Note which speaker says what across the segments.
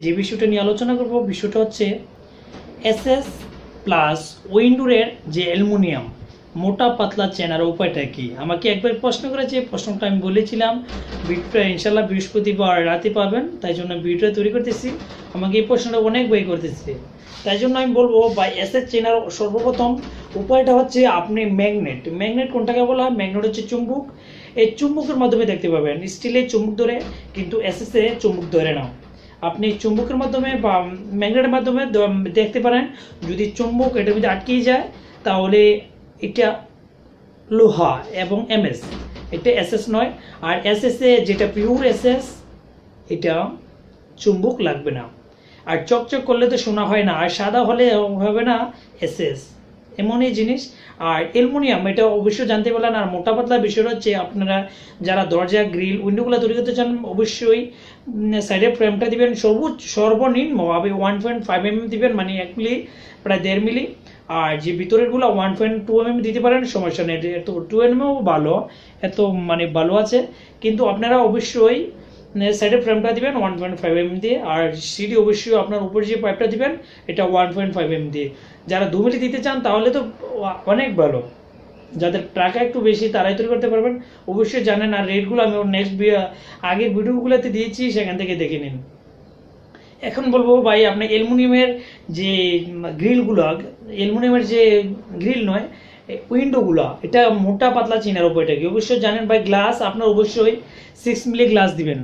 Speaker 1: যে বিষয়টা নিয়ে আলোচনা করব বিষয়টা হচ্ছে এসএস প্লাস উইন্ডোরের যে অ্যালুমিনিয়াম মোটা পাতলা চেনার উপায়টা কি। আমাকে একবার প্রশ্ন করেছে, প্রশ্নটা আমি বলেছিলাম ভিডিওটা ইনশাল্লাহ বৃহস্পতিবার রাতে পাবেন, তাই জন্য ভিডিওটা তৈরি করতেছি। আমাকে এই প্রশ্নটা অনেক বই করতেছে, তাই জন্য আমি বলবো বা এসএস চেনার সর্বপ্রথম উপায়টা হচ্ছে আপনি ম্যাগনেট কোনটাকে বলা হয়? ম্যাগনেট হচ্ছে চুম্বক। এই চুম্বকের মাধ্যমে দেখতে পাবেন স্টিলের চুম্বক ধরে, কিন্তু এসএস এ চুম্বক ধরে না। আপনি চুম্বকের মাধ্যমে বা ম্যাগনেটের মাধ্যমে দেখতে পারেন। যদি চুম্বক এটার মধ্যে আটকে যায় তাহলে এটা লোহা এবং এমএস, এটা এসএস নয়। আর এসএস এ যেটা পিওর এসএস, এটা চুম্বক লাগবে না। আর চকচক করলে তো সোনা হয় না, আর সাদা হলে হবে না এসএস, এমনই জিনিস। আর অ্যালুমিনিয়াম এটা অবশ্যই জানতে পারলেন। আর মোটা পাতলা বিষয়টা হচ্ছে আপনারা যারা দরজা গ্রিল উইন্ডোগুলো তৈরি করতে চান অবশ্যই সাইডে ফ্রেমটা দিবেন সর্বনিম্ন 1.5 mm দিবেন, মানে 1 মিলি প্রায় 1.5 মিলি। আর যে ভিতরেরগুলো 1.2 mm দিতে পারেন, সমস্যা নেই। তো 2 mm ভালো, এত মানে ভালো আছে, কিন্তু আপনারা অবশ্যই সাইডে ফ্রেমটা দিবেন 1.5 mm দিয়ে। আর সিডি অবশ্যই আপনার উপরে যে পাইপটা দিবেন এটা 1.5 mm দিয়ে। যারা 2 মিলি দিতে চান তাহলে তো অনেক ভালো, যাদের টাকা একটু বেশি তারাই তৈরি করতে পারবেন। অবশ্যই জানেন। আর রেটগুলো আমি নেক্সট আগের ভিডিওগুলোতে দিয়েছি, সেখান থেকে দেখে নিন। এখন বলবো ভাই আপনি অ্যালুমিনিয়ামের যে গ্রিলগুলো, অ্যালুমিনিয়ামের যে গ্রিল নয় উইন্ডোগুলো, এটা মোটা পাতলা চেনার উপায়টা কি অবশ্যই জানেন ভাই। গ্লাস আপনার অবশ্যই 6 মিলি গ্লাস দিবেন।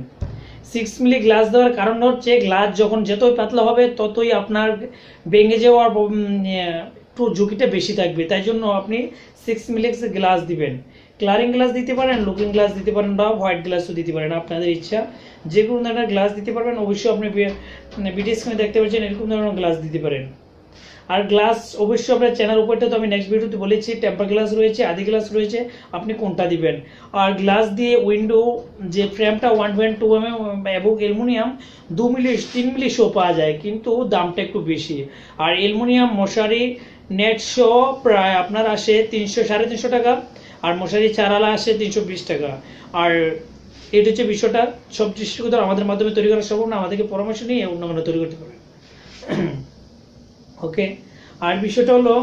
Speaker 1: 6 মিলি গ্লাস দেওয়ার কারণ হচ্ছে গ্লাস যখন যতই পাতলা হবে ততই আপনার ভেঙে যাওয়ার একটু ঝুঁকিটা বেশি থাকবে, তাই জন্য আপনি 6 মিলি গ্লাস দিবেন। ক্লারিং গ্লাস দিতে পারেন, লুকিং গ্লাস দিতে পারেন, বা হোয়াইট গ্লাসও দিতে পারেন, আপনাদের ইচ্ছা। যে কোনো ধরনের গ্লাস দিতে পারবেন। অবশ্যই আপনি ভিডিও স্ক্রিনে দেখতে পাচ্ছেন এরকম ধরনের গ্লাস দিতে পারেন। আর গ্লাস অবশ্যই আপনার চেনার উপরটা তো আমি নেক্সট ভিডিওতে বলেছি, টেম্পার গ্লাস রয়েছে, আদি গ্লাস রয়েছে, আপনি কোনটা দিবেন। আর গ্লাস দিয়ে উইন্ডো যে ফ্রেমটা 1.2 mm এবং অ্যালুমিনিয়াম 2 মিলি 3 মিলি শো পাওয়া যায়, কিন্তু দামটা একটু বেশি। আর অ্যালুমিনিয়াম মশারি নেট শো প্রায় আপনার আসে 300-350 টাকা, আর মশারি চারালা আসে 320 টাকা। আর এটা হচ্ছে বিষয়টা, সব দৃষ্টিগত আমাদের মাধ্যমে তৈরি করা সম্ভব না, আমাদেরকে পরামর্শ নিয়ে অন্য মানে তৈরি করতে পারবেন। ওকে। আর বিষয়টা হলো,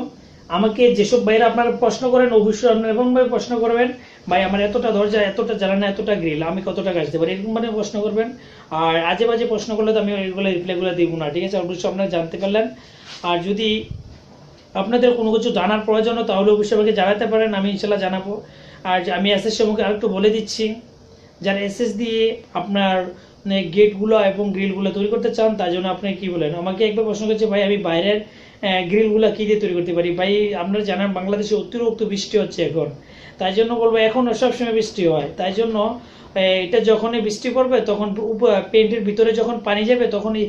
Speaker 1: আমাকে যেসব ভাইরা আপনারা প্রশ্ন করেন অবশ্যই আপনারা এরকমভাবে প্রশ্ন করবেন, ভাই আমার এতটা দরজা, এতটা জানালা, এতটা গ্রিল, আমি কত টাকা আসতে পারি, এরকম মানে প্রশ্ন করবেন। আর আজে বাজে প্রশ্ন করলে তো আমি এগুলো রিপ্লাইগুলো দিব না, ঠিক আছে? অবশ্যই আপনারা জানতে পারলেন। আর যদি আপনাদের কোনো কিছু জানার প্রয়োজন হয় তাহলে অবশ্যই আমাকে জানাতে পারেন, আমি ইনশাল্লাহ জানাবো। আর আমি এসএস সম্পর্কে আরেকটু বলে দিচ্ছি, যারা এসএস দিয়ে আপনার গেটগুলো এবং গ্রিলগুলো তৈরি করতে চান তার জন্য আপনি কি বলেন। আমাকে একবার প্রশ্ন করছে, ভাই আমি বাইরের গ্রিলগুলো কী দিয়ে তৈরি করতে পারি? ভাই আপনারা জানেন বাংলাদেশে অতিরিক্ত বৃষ্টি হচ্ছে এখন, তাই জন্য বলবো এখনও সবসময় বৃষ্টি হয়, তাই জন্য এটা যখনই বৃষ্টি পড়বে তখন পেন্টের ভিতরে যখন পানি যাবে তখনই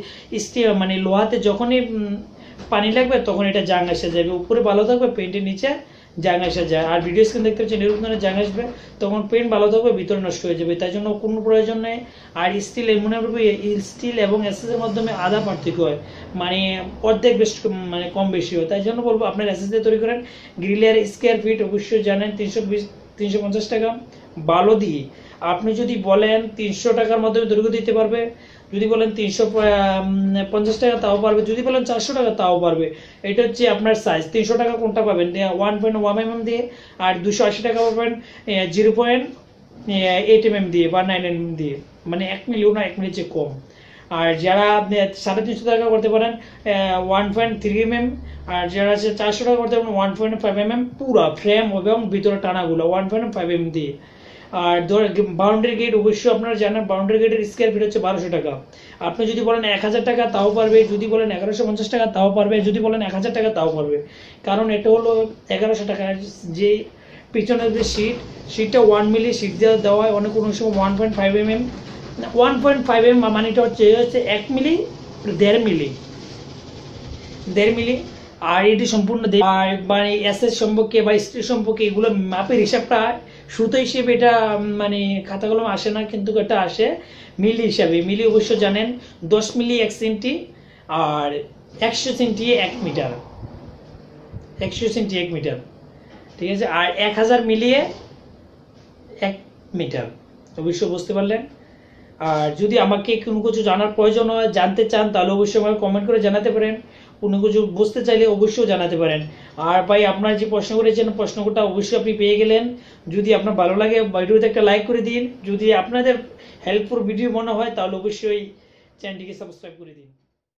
Speaker 1: মানে লোহাতে যখনই পানি লাগবে তখন এটা জাং এসে যাবে, উপরে ভালো থাকবে, পেন্টের নিচে জাং এসে যায়। আর ভিডিও স্ক্রিন দেখতে পাচ্ছেন এরকম ধরনের জাং আসবে, তখন পেন্ট ভালো থাকবে, ভিতরে নষ্ট হয়ে যাবে, তাই জন্য কোনো প্রয়োজন নেই। আর স্টিল স্টিল এবং এসএস এর মাধ্যমে আধা পার্থক্য হয়, মানে অর্ধেক বেশি মানে কম বেশি হয়, তাই জন্য বলবো আপনার এসএস দিয়ে তৈরি করেন। গ্রিলের স্কোয়ার ফিট অবশ্যই জানেন 350 টাকা ভালো দিয়ে। আপনি যদি বলেন 300 টাকার মাধ্যমে তৈরি দিতে পারবে, যদি বলেন 350 টাকা তাও পারবে, যদি বলেন 400 টাকা তাও পারবে। এটা হচ্ছে আপনার সাইজ। 300 টাকা কোনটা পাবেন? 1.1 mm দিয়ে। আর 280 টাকা পাবেন 0.8 mm দিয়ে বা 9 mm দিয়ে, মানে 1 মিলিও না, 1 মিলির চেয়ে কম। আর যারা 350 টাকা করতে পারেন 1.3 mm, আর যারা আছে 400 টাকা করতে পারেন 1.5 mm পুরা ফ্রেম এবং ভিতরে টানাগুলো 1.5 mm দিয়ে। আর বাউন্ডারি গেট অবশ্যই আপনারা জানেন, বাউন্ডারি গেটের স্কোয়ার ফিট হচ্ছে 1200 টাকা। আপনি যদি বলেন 1000 টাকা তাও পারবে, যদি বলেন 1150 টাকা তাও পারবে, যদি বলেন 1000 টাকা তাও পারবে। কারণ এটা হলো 1100 টাকা। যে পিছনের যে শীটটা 1 মিলি শীট দেওয়া হয়, অনেক কোনো সময় 1.5 mm। 1.5 mm মানেটা হচ্ছে 1 মিলি 1.5 মিলি 1.5 মিলি। আর এটি সম্পূর্ণ আর মানে এসএস সম্পর্কে বা স্টিল সম্পর্কে এগুলো মাপের হিসাবটা সুতো হিসেবে এটা মানে খাতা কলম আসে না, কিন্তু এটা আসে মিলি হিসাবে। মিলি অবশ্য জানেন 10 মিলি 1 সেন্টি, আর 100 সেন্টি 1 মিটার, 100 সেন্টি 1 মিটার, ঠিক আছে? আর 1000 মিলিয়ে 1 মিটার, অবশ্যই বুঝতে পারলেন। আর যদি আমাকে কোনো কিছু জানার প্রয়োজন হয়, জানতে চান, তাহলে অবশ্যই আমাকে কমেন্ট করে জানাতে পারেন। কোনো কিছু বুঝতে চাইলে অবশ্যই জানাতে পারেন। আর ভাই আপনার যে প্রশ্ন করেছেন, প্রশ্নটা অবশ্যই আপনি পেয়ে গেলেন। যদি আপনার ভালো লাগে ভিডিওতে একটা লাইক করে দিন। যদি আপনাদের হেল্পফুল ভিডিও মনে হয় তাহলে অবশ্যই চ্যানেলটিকে সাবস্ক্রাইব করে দিন।